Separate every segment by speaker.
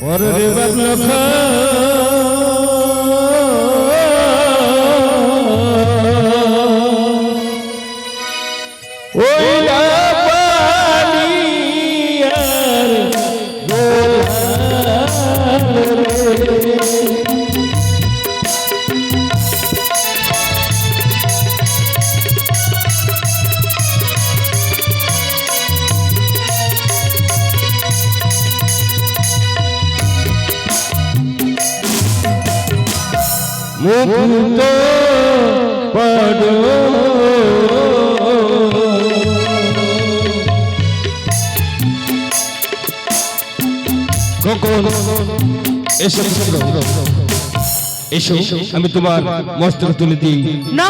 Speaker 1: পরের লক্ষ মুক্ত পড়ো কখন এসো এসো আমি তোমার মস্তক তুলে দিই না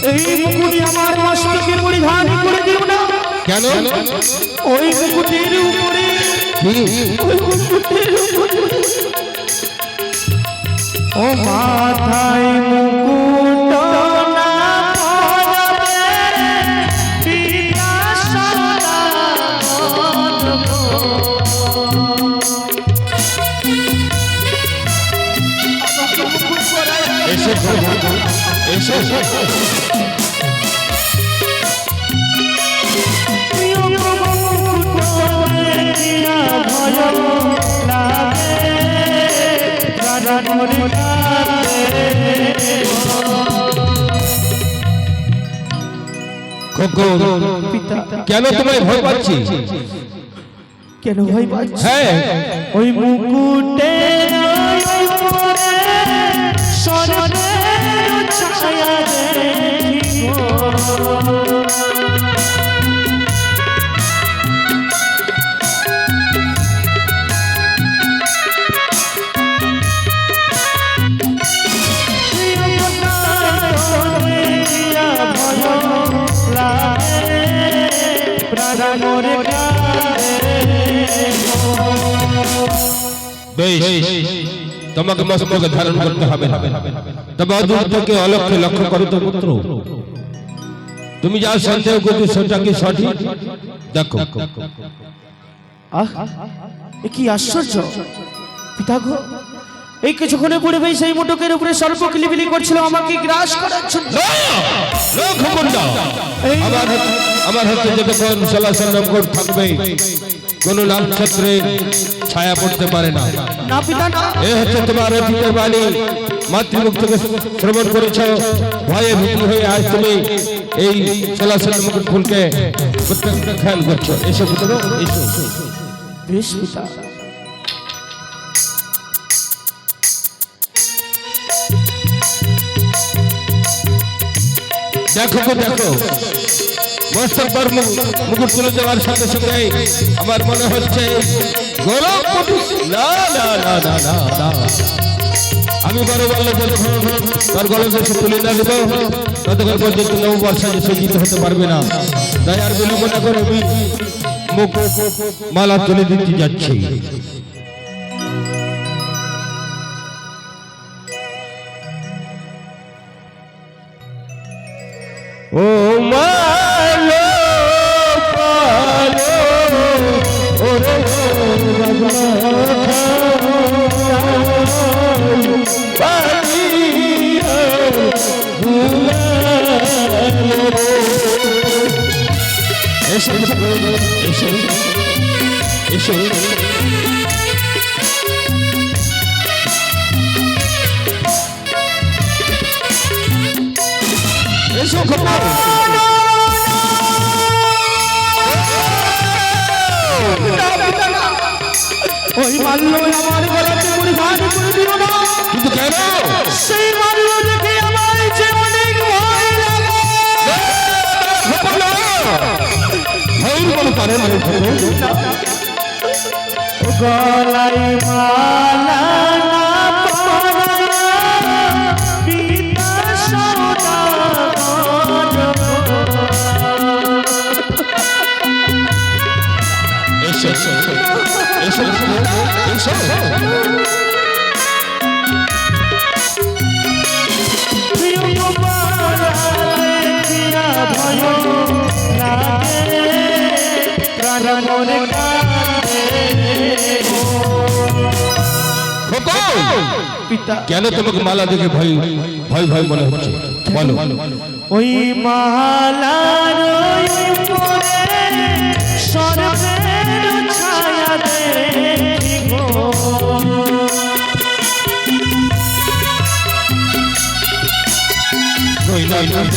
Speaker 2: এই মুকুট আমার মস্তকে পরিধান করে দিও না
Speaker 1: কেন
Speaker 2: ওই মুকুটের উপরে ও মাথায় মুকুট না পরাবে পিতা সন্তান
Speaker 1: এসো এসো কেন তোমায় ভয় পাচ্ছি
Speaker 2: কেন ভয় পাচ্ছি
Speaker 1: হ্যাঁ
Speaker 2: ওই মুকুটে স্বর্ণের ছায়া দেখিব
Speaker 1: তোমাকে মস্তকে ধারণ করতে হবে তবে অদূর থেকে অলক্ষ্যে লক্ষ্য করো তো পুত্র তুমি যা সন্দেহ করছো সেটা কি সঠিক দেখো
Speaker 2: কি আশ্চর্য পিতা গো এই কিছুক্ষণে পূর্বে সেই মুটুকের উপরে সর্প কিলিবিলি করছিল আমাকে গ্রাস করার জন্য
Speaker 1: আমার হাতে যতক্ষণ সালাসাল্লাম কোট থাকবে কোন নক্ষত্রে ছায়া পড়তে পারে না
Speaker 2: না পিতা না
Speaker 1: এ হচ্ছে তোমার অতীতের বাণী মাতৃমুখ থেকে শ্রবণ করেছ ভয়ে ভীত হয়ে আজ তুমি এই সালাসাল্লাম কোট ফুলকে প্রত্যেকটা খেয়াল করছো এসো পুত্র এসো
Speaker 2: বেশ পিতা
Speaker 1: দেখো দেখো মস্তক পর মুকুট তুলে দেওয়ার সাথে সাথে আমার মনে হচ্ছে গৌরব না না না না না না আমি বড় বললে তার গলা দেশে তুলে না দেব ততক্ষণ পর্যন্ত নববর্ষে সজ্জিত হতে পারবে না তাই আর বিলম্ব না করে আমি মুখ মালা তুলে দিতে যাচ্ছি ও মালো পালো ওরে পানি এসো এসো এসো এসো খবর
Speaker 2: ওই মাল্য আমার গলাতে পরিধান করে দিও না
Speaker 1: কিন্তু কেন
Speaker 2: সেই মাল্য দেখে আমার যে অনেক ভয় লাগে
Speaker 1: ভয়ের কোনো কারণ নেই
Speaker 2: গলায় মালা না পরায়া পিতা সদাগর
Speaker 1: এসো এসো এসো
Speaker 2: প্রিয় পারা দিয়া ভয় মনে
Speaker 1: খোকন,
Speaker 2: পিতা
Speaker 1: কেন তোমাকে মালা দেখে ভয় ভয় ভয় মনে হচ্ছে বলো?
Speaker 2: ওই মালার উপরে সর্বের ছায়া দেখি গো
Speaker 1: নই নই নই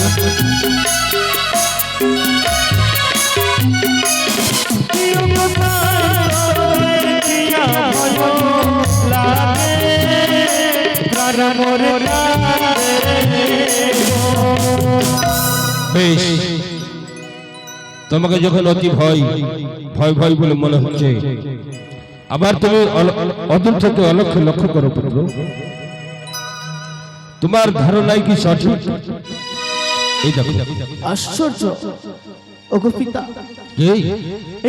Speaker 1: বেশ, তোমাকে যখন অতি ভয় ভয় ভয় বলে মনে হচ্ছে, আবার তুমি অদূর থেকে অলক্ষ্যে লক্ষ্য করো পুত্র, তোমার ধারণাই কি সঠিক? এই দেখো
Speaker 2: আশ্চর্য ওগো পিতা,
Speaker 1: এই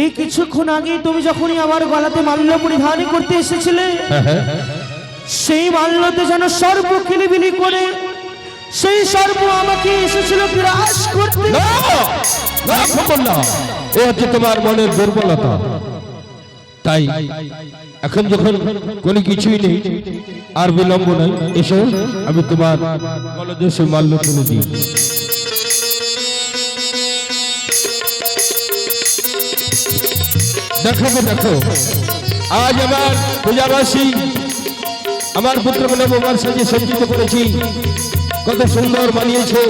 Speaker 2: এই কিছুক্ষণ আগে তুমি যখনই আমার গলাতে মাল্য পরিধান করতে এসেছিলে,
Speaker 1: হ্যাঁ হ্যাঁ,
Speaker 2: সেই মাল্যতে যেন সর্প কিলিবিলি করে সেই সর্প আমাকে এসেছিল গ্রাস করতে।
Speaker 1: না না খোকন না, এ হচ্ছে তোমার মনের দুর্বলতা। তাই এখন যখন কোনো কিছুই নেই, আর বিলম্ব নাই, এসো আমি তোমার গলদেশে মাল্য তুলে দিই। দেখো গো দেখো, আজ আমার পূজাবাসী আমার পুত্রকে নববার সাজে সজ্জিত করেছি, কত সুন্দর বানিয়েছে।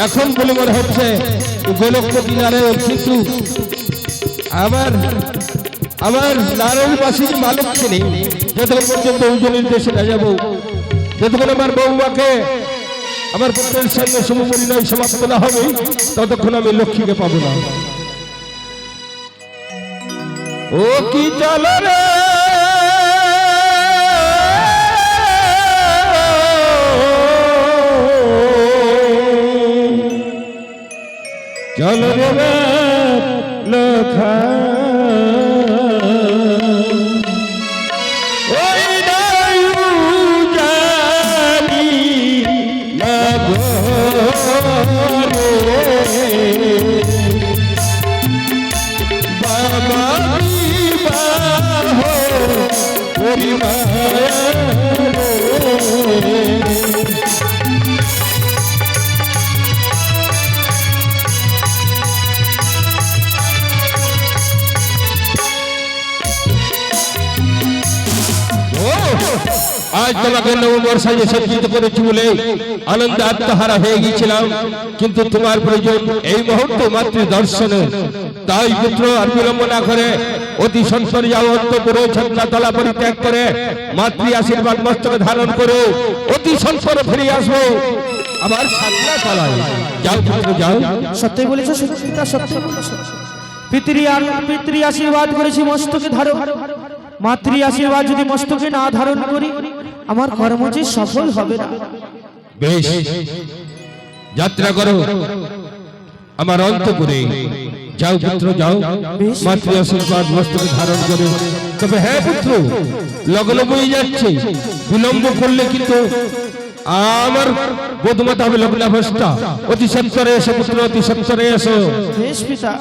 Speaker 1: এখন বলে মনে হচ্ছে গোলকপতি নারায়ণ, কিন্তু আমার আমার নারায়ণবাসীর মালিক ছিনি। যতক্ষণ পর্যন্ত উজনের দেশে না যাবো, যতক্ষণ আমার বৌমাকে আমার পুত্রের সঙ্গে সমপরিণয় সমাপ্ত না হবে, ততক্ষণ আমি লক্ষ্মীকে পাবো না। ও কি চল রে চল রে লখা, ওই নায়ু জানি না গো রে বাবা বিবাহ পরিবার আজ তোমাকে নববর্ষ সাজে সজ্জিত করেছি বলে আনন্দে আত্মহারা হয়ে গিয়েছিলাম, কিন্তু তোমার প্রয়োজন এই মুহূর্তে মাতৃ দর্শনে। তাই পুত্র আর বিলম্ব না করে অতি সত্বর যাও অন্তপুরে, ছত্রাতলা পরিত্যাগ করে মাতৃ আশীর্বাদ মস্তকে ধারণ করে অতি সত্বর ফিরে আসবো আবার ছত্রাতলায়। যাও পুত্র যাও।
Speaker 2: সত্যি বলেছ পিতা, সত্যি বলেছ। পিতৃ আশীর্বাদ করেছি মস্তকে ধারণ, মাতৃ আশীর্বাদ যদি মস্তকে না ধারণ করি আমার কর্ম যে সফল হবে না।
Speaker 1: বেশ, যাত্রা করো আমার অন্তপুরে। যাও পুত্র যাও, মাতৃ আশীর্বাদ মস্তকে ধারণ করে। তবে হ্যাঁ পুত্র, লগ্ন বয়ে যাচ্ছে, বিলম্ব করলে কিন্তু আমার বোধমত হবে লগ্নাভ্রষ্টা। অতি সত্বরে এসো পুত্র, অতি সত্বরে এসো।
Speaker 2: বেশ পিতা।